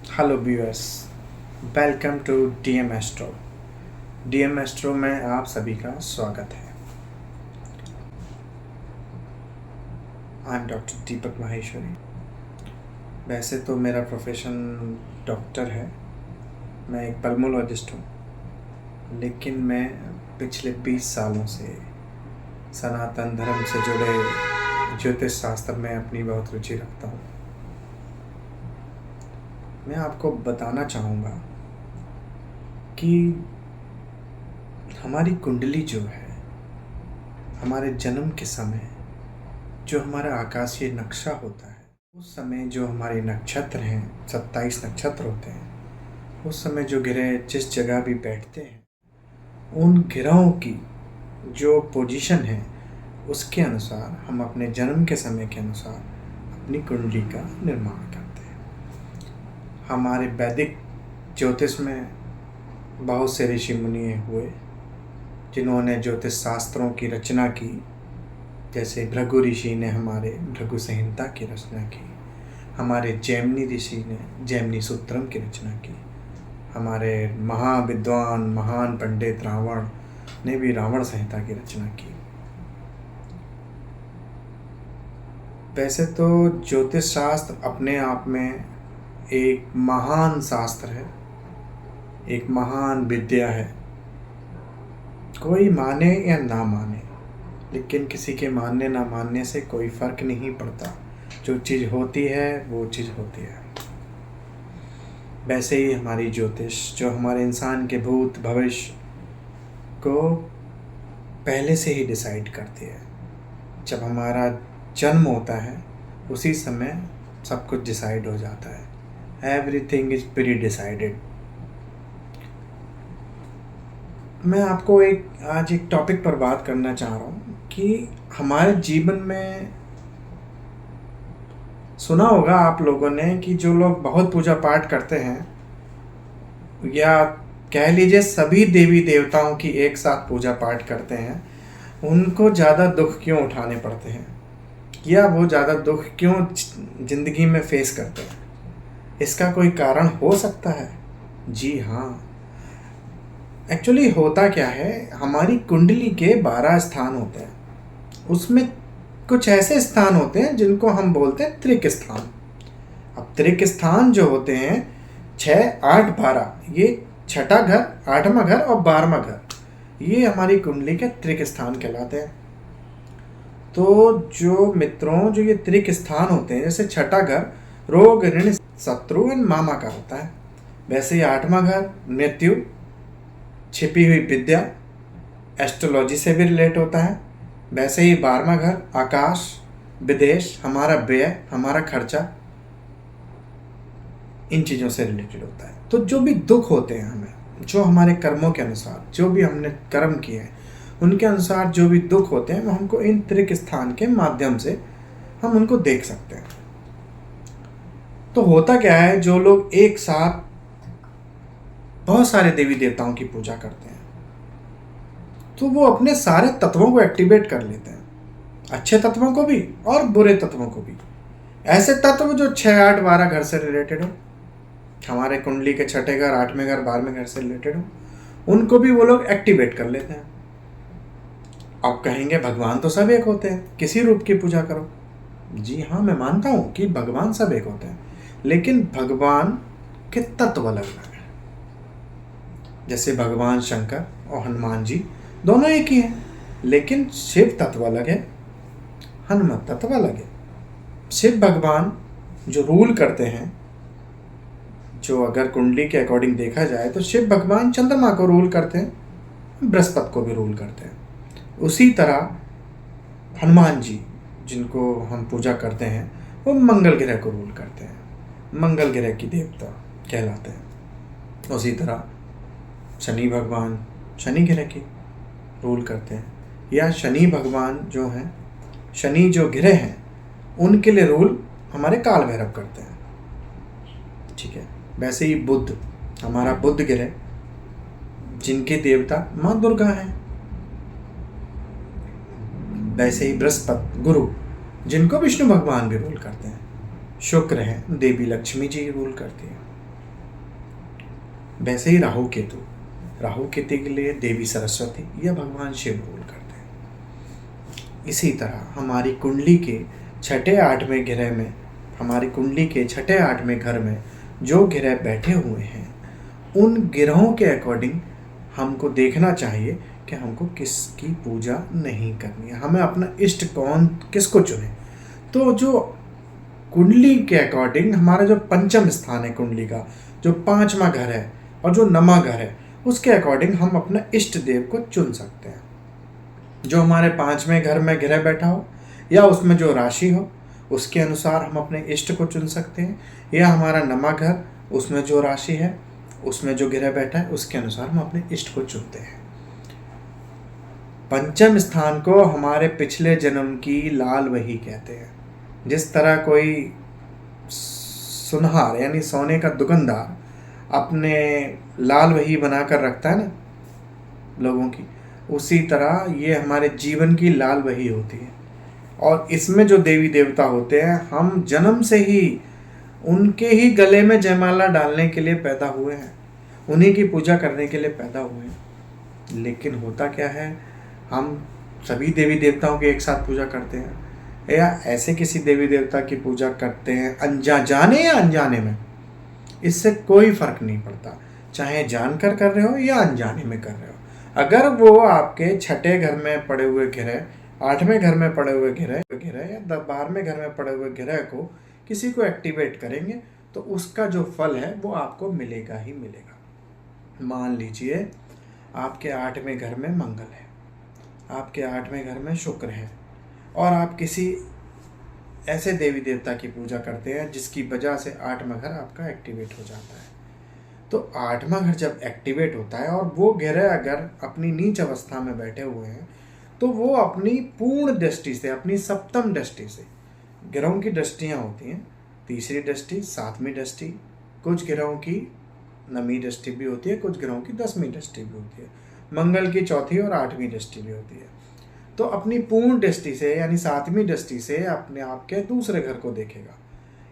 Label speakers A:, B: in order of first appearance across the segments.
A: Hello viewers, welcome to DM Astro. DM Astro में आप सभी का स्वागत है। I am doctor Deepak Maheshwari. वैसे तो मेरा प्रोफेशन डॉक्टर है, मैं एक पल्मोलॉजिस्ट हूँ, लेकिन मैं पिछले 20 सालों से सनातन धर्म से जुड़े ज्योतिष शास्त्र में अपनी बहुत रुचि रखता हूँ। मैं आपको बताना चाहूँगा कि हमारी कुंडली जो है, हमारे जन्म के समय जो हमारा आकाशीय नक्शा होता है, उस समय जो हमारे नक्षत्र हैं, 27 नक्षत्र होते हैं, उस समय जो ग्रह जिस जगह भी बैठते हैं, उन ग्रहों की जो पोजीशन है उसके अनुसार हम अपने जन्म के समय के अनुसार अपनी कुंडली का निर्माण करते हैं। हमारे वैदिक ज्योतिष में बहुत से ऋषि मुनि हुए जिन्होंने ज्योतिष शास्त्रों की रचना की। जैसे भृगु ऋषि ने हमारे भृगु संहिता की रचना की, हमारे जैमिनी ऋषि ने जैमिनी सूत्रम की रचना की, हमारे महाविद्वान महान पंडित रावण ने भी रावण संहिता की रचना की। वैसे तो ज्योतिष शास्त्र अपने आप में एक महान शास्त्र है, एक महान विद्या है। कोई माने या ना माने, लेकिन किसी के मानने ना मानने से कोई फ़र्क नहीं पड़ता। जो चीज़ होती है वो चीज़ होती है। वैसे ही हमारी ज्योतिष जो हमारे इंसान के भूत भविष्य को पहले से ही डिसाइड करती है। जब हमारा जन्म होता है उसी समय सब कुछ डिसाइड हो जाता है। Everything is pre decided. मैं आपको आज एक टॉपिक पर बात करना चाह रहा हूँ कि हमारे जीवन में सुना होगा आप लोगों ने कि जो लोग बहुत पूजा पाठ करते हैं, या कह लीजिए सभी देवी देवताओं की एक साथ पूजा पाठ करते हैं, उनको ज़्यादा दुख क्यों उठाने पड़ते हैं, या वो ज़्यादा दुख क्यों ज़िंदगी में फेस करते हैं? इसका कोई कारण हो सकता है? जी हाँ, एक्चुअली होता क्या है, हमारी कुंडली के 12 स्थान होते हैं। उसमें कुछ ऐसे स्थान होते हैं जिनको हम बोलते हैं त्रिक स्थान। अब त्रिक स्थान जो होते हैं 6, 8, 12, ये छठा घर, 8वां घर और 12वां घर, ये हमारी कुंडली के त्रिक स्थान कहलाते हैं। तो जो मित्रों, जो ये त्रिक स्थान होते हैं, जैसे छठा घर रोग ऋण शत्रु एंड मामा का होता है, वैसे ही 8वां घर मृत्यु, छिपी हुई विद्या, एस्ट्रोलॉजी से भी रिलेट होता है। वैसे ही 12वां घर आकाश, विदेश, हमारा व्यय, हमारा खर्चा, इन चीज़ों से रिलेटेड होता है। तो जो भी दुख होते हैं हमें, जो हमारे कर्मों के अनुसार, जो भी हमने कर्म किए हैं उनके अनुसार जो भी दुख होते हैं, वो हमको इन त्रिक स्थान के माध्यम से हम उनको देख सकते हैं। तो होता क्या है, जो लोग एक साथ बहुत सारे देवी देवताओं की पूजा करते हैं तो वो अपने सारे तत्वों को एक्टिवेट कर लेते हैं, अच्छे तत्वों को भी और बुरे तत्वों को भी। ऐसे तत्व जो 6, 8, 12 घर से रिलेटेड हो, हमारे कुंडली के छठे घर, 8वें घर, 12वें घर से रिलेटेड हो, उनको भी वो लोग एक्टिवेट कर लेते हैं। अब कहेंगे भगवान तो सब एक होते हैं, किसी रूप की पूजा करो। जी हाँ, मैं मानता हूँ कि भगवान सब एक होते हैं, लेकिन भगवान के तत्व अलग अलग हैं। जैसे भगवान शंकर और हनुमान जी दोनों एक ही हैं, लेकिन शिव तत्व अलग है, हनुमत तत्व अलग है। शिव भगवान जो रूल करते हैं, जो अगर कुंडली के अकॉर्डिंग देखा जाए तो शिव भगवान चंद्रमा को रूल करते हैं, बृहस्पति को भी रूल करते हैं। उसी तरह हनुमान जी जिनको हम पूजा करते हैं, वो मंगल ग्रह को रूल करते हैं, मंगल ग्रह की देवता कहलाते हैं। उसी तरह शनि भगवान शनि ग्रह की रूल करते हैं, या शनि भगवान जो हैं, शनि जो ग्रह हैं, उनके लिए रूल हमारे काल भैरव करते हैं। ठीक है। वैसे ही बुध, हमारा बुध ग्रह, जिनके देवता माँ दुर्गा हैं। वैसे ही बृहस्पति गुरु, जिनको विष्णु भगवान भी रूल करते हैं। शुक्र है, देवी लक्ष्मी जी रूल करती है। वैसे ही राहु केतु, राहु केतु के लिए देवी सरस्वती या भगवान शिव रोल करते हैं। इसी तरह हमारी कुंडली के छठे आठवें ग्रह में, हमारी कुंडली के छठे आठवें घर में जो ग्रह बैठे हुए हैं, उन ग्रहों के अकॉर्डिंग हमको देखना चाहिए कि हमको किसकी पूजा नहीं करनी है, हमें अपना इष्ट कौन किसको चुने। तो जो कुंडली के अकॉर्डिंग हमारा जो पंचम स्थान है कुंडली का, जो पांचवा घर है और जो नमा घर है, उसके अकॉर्डिंग हम अपने इष्ट देव को चुन सकते हैं। जो हमारे पांचवें घर में ग्रह बैठा हो या उसमें जो राशि हो, उसके अनुसार हम अपने इष्ट को चुन सकते हैं, या हमारा नमा घर, उसमें जो राशि है, उसमें जो ग्रह बैठा है, उसके अनुसार हम अपने इष्ट को चुनते हैं। पंचम स्थान को हमारे पिछले जन्म की लाल वही कहते हैं। जिस तरह कोई सुनहार यानी सोने का दुकानदार अपने लाल वही बनाकर रखता है ना लोगों की, उसी तरह ये हमारे जीवन की लाल वही होती है। और इसमें जो देवी देवता होते हैं, हम जन्म से ही उनके ही गले में जयमाला डालने के लिए पैदा हुए हैं, उन्हीं की पूजा करने के लिए पैदा हुए हैं। लेकिन होता क्या है, हम सभी देवी देवताओं की एक साथ पूजा करते हैं, या ऐसे किसी देवी देवता की पूजा करते हैं जाने या अनजाने में, इससे कोई फर्क नहीं पड़ता, चाहे जानकर कर रहे हो या अनजाने में कर रहे हो। अगर वो आपके छठे घर में पड़े हुए ग्रह, आठवें घर में पड़े हुए ग्रह या 12वें घर में पड़े हुए ग्रह को किसी को एक्टिवेट करेंगे, तो उसका जो फल है वो आपको मिलेगा ही मिलेगा। मान लीजिए आपके आठवें घर में मंगल है, आपके आठवें घर में शुक्र है, और आप किसी ऐसे देवी देवता की पूजा करते हैं जिसकी वजह से आठवां घर आपका एक्टिवेट हो जाता है। तो आठवां घर जब एक्टिवेट होता है और वो ग्रह अगर अपनी नीच अवस्था में बैठे हुए हैं, तो वो अपनी पूर्ण दृष्टि से, अपनी सप्तम दृष्टि से, ग्रहों की दृष्टियाँ होती हैं, तीसरी दृष्टि, सातवीं दृष्टि, कुछ ग्रहों की नवीं दृष्टि भी होती है, कुछ ग्रहों की 10वीं दृष्टि भी होती है, मंगल की चौथी और 8वीं दृष्टि भी होती है। तो अपनी पूर्ण दृष्टि से यानी 7वीं दृष्टि से अपने आप के दूसरे घर को देखेगा।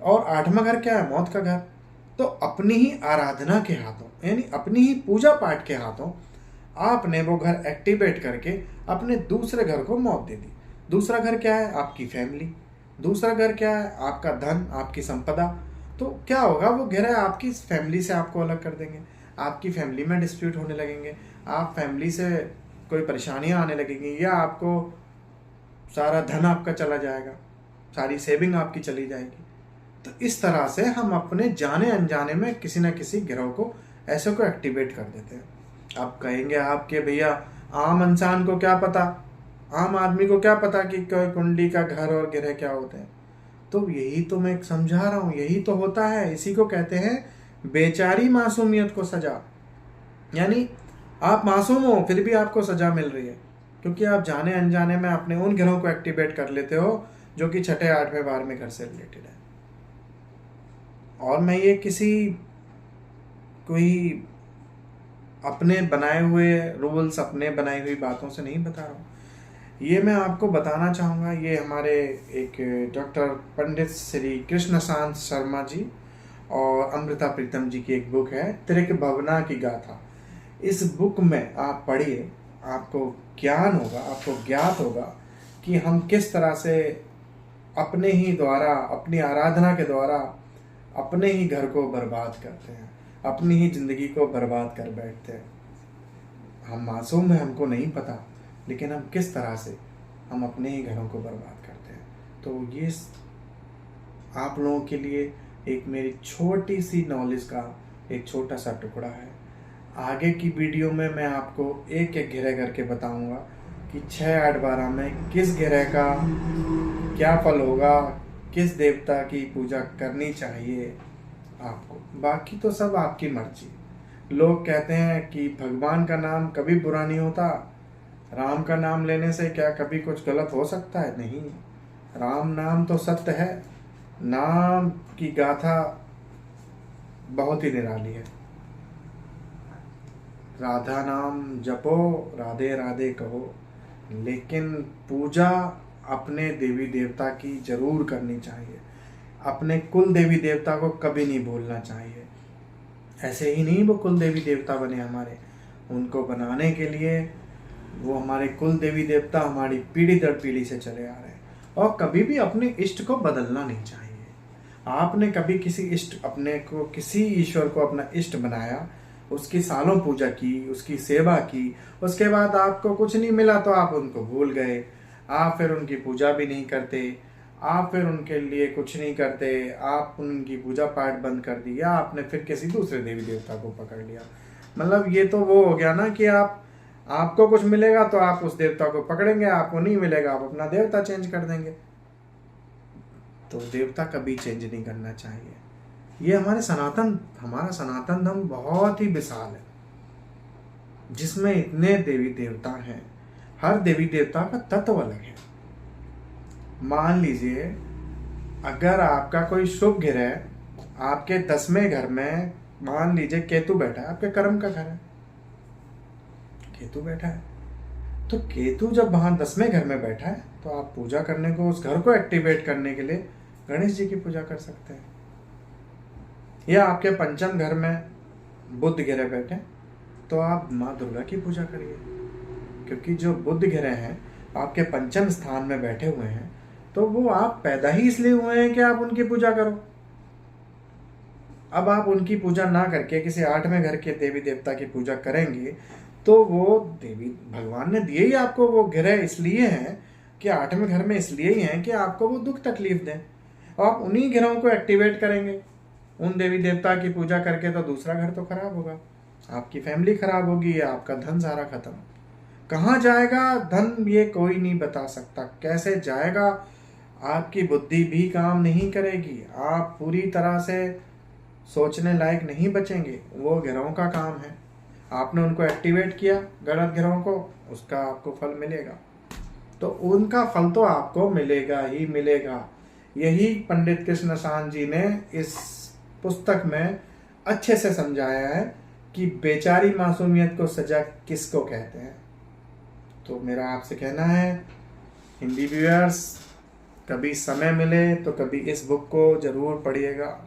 A: और 8वां घर क्या है? मौत का घर। तो अपनी ही आराधना के हाथों यानी अपनी ही पूजा पाठ के हाथों आपने वो घर एक्टिवेट करके अपने दूसरे घर को मौत दे दी। दूसरा घर क्या है? आपकी फैमिली। दूसरा घर क्या है? आपका धन, आपकी संपदा। तो क्या होगा, वो ग्रह आपकी फैमिली से आपको अलग कर देंगे, आपकी फैमिली में डिस्प्यूट होने लगेंगे, आप फैमिली से कोई परेशानियां आने लगेंगी, या आपको सारा धन आपका चला जाएगा, सारी सेविंग आपकी चली जाएगी। तो इस तरह से हम अपने जाने अनजाने में किसी न किसी ग्रह को ऐसे को एक्टिवेट कर देते हैं। आप कहेंगे आपके भैया आम इंसान को क्या पता, आम आदमी को क्या पता कि कुंडली का घर और ग्रह क्या होते हैं। तो यही तो मैं समझा रहा हूँ, यही तो होता है। इसी को कहते हैं बेचारी मासूमियत को सजा। यानी आप मासूम हो फिर भी आपको सजा मिल रही है, क्योंकि आप जाने अनजाने में अपने उन ग्रहों को एक्टिवेट कर लेते हो जो कि छठे, आठवें, 12वें घर से रिलेटेड है। और मैं ये किसी कोई अपने बनाए हुए रूल्स, अपने बनाई हुई बातों से नहीं बता रहा हूँ। ये मैं आपको बताना चाहूँगा, ये हमारे एक डॉक्टर पंडित श्री कृष्णशांत शर्मा जी और अमृता प्रीतम जी की एक बुक है, त्रिकभवना की गाथा। इस बुक में आप पढ़िए, आपको ज्ञान होगा, आपको ज्ञात होगा कि हम किस तरह से अपने ही द्वारा, अपनी आराधना के द्वारा अपने ही घर को बर्बाद करते हैं, अपनी ही जिंदगी को बर्बाद कर बैठते हैं। हम मासूम हैं, हमको नहीं पता, लेकिन हम किस तरह से हम अपने ही घरों को बर्बाद करते हैं। तो ये आप लोगों के लिए एक मेरी छोटी सी नॉलेज का एक छोटा सा टुकड़ा है। आगे की वीडियो में मैं आपको एक एक ग्रह करके बताऊंगा कि 6, 8, 12 में किस ग्रह का क्या फल होगा, किस देवता की पूजा करनी चाहिए आपको। बाकी तो सब आपकी मर्जी। लोग कहते हैं कि भगवान का नाम कभी बुरा नहीं होता, राम का नाम लेने से क्या कभी कुछ गलत हो सकता है? नहीं, राम नाम तो सत्य है, नाम की गाथा बहुत ही निराली है। राधा नाम जपो, राधे राधे कहो, लेकिन पूजा अपने देवी देवता की जरूर करनी चाहिए। अपने कुल देवी देवता को कभी नहीं भूलना चाहिए। ऐसे ही नहीं वो कुल देवी देवता बने हमारे, उनको बनाने के लिए वो हमारे कुल देवी देवता हमारी पीढ़ी दर पीढ़ी से चले आ रहे हैं। और कभी भी अपने इष्ट को बदलना नहीं चाहिए। आपने कभी किसी इष्ट अपने को किसी ईश्वर को अपना इष्ट बनाया, उसकी सालों पूजा की, उसकी सेवा की, उसके बाद आपको कुछ नहीं मिला तो आप उनको भूल गए, आप फिर उनकी पूजा भी नहीं करते, आप फिर उनके लिए कुछ नहीं करते, आप उनकी पूजा पाठ बंद कर दिया, आपने फिर किसी दूसरे देवी देवता को पकड़ लिया। मतलब ये तो वो हो गया ना कि आपको कुछ मिलेगा तो आप उस देवता को पकड़ेंगे, आपको नहीं मिलेगा आप अपना देवता चेंज कर देंगे। तो देवता कभी चेंज नहीं करना चाहिए। ये हमारा सनातन धर्म बहुत ही विशाल है, जिसमें इतने देवी देवता हैं। हर देवी देवता का तत्व अलग है। मान लीजिए अगर आपका कोई शुभ ग्रह आपके 10वें घर में, मान लीजिए केतु बैठा है, आपके कर्म का घर है, केतु बैठा है, तो केतु जब वहां 10वें घर में बैठा है तो आप पूजा करने को, उस घर को एक्टिवेट करने के लिए गणेश जी की पूजा कर सकते हैं। या आपके पंचम घर में बुध ग्रह बैठे तो आप माँ दुर्गा की पूजा करिए, क्योंकि जो बुध ग्रह हैं आपके पंचम स्थान में बैठे हुए हैं, तो वो आप पैदा ही इसलिए हुए हैं कि आप उनकी पूजा करो। अब आप उनकी पूजा ना करके किसी 8वें घर के देवी देवता की पूजा करेंगे तो वो देवी भगवान ने दिए ही आपको वो ग्रह इसलिए हैं कि 8वें घर में इसलिए ही हैं कि आपको वो दुख तकलीफ दें, और आप उन्हीं ग्रहों को एक्टिवेट करेंगे उन देवी देवता की पूजा करके, तो दूसरा घर तो खराब होगा, आपकी फैमिली खराब होगी, या आपका धन सारा खत्म। कहाँ जाएगा धन ये कोई नहीं बता सकता, कैसे जाएगा आपकी बुद्धि भी काम नहीं करेगी, आप पूरी तरह से सोचने लायक नहीं बचेंगे। वो ग्रहों का काम है, आपने उनको एक्टिवेट किया गलत ग्रहों को, उसका आपको फल मिलेगा। तो उनका फल तो आपको मिलेगा ही मिलेगा। यही पंडित कृष्ण शांत जी ने इस पुस्तक में अच्छे से समझाया है कि बेचारी मासूमियत को सजा किसको कहते हैं। तो मेरा आपसे कहना है, हिंदी व्यूअर्स, कभी समय मिले तो कभी इस बुक को जरूर पढ़िएगा।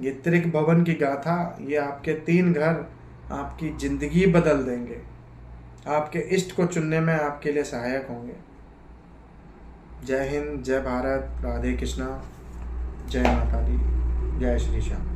A: ये त्रिक भवन की गाथा, ये आपके 3 घर आपकी जिंदगी बदल देंगे, आपके इष्ट को चुनने में आपके लिए सहायक होंगे। जय हिंद, जय भारत, राधे कृष्णा, जय माता दी, जय श्री श्याम।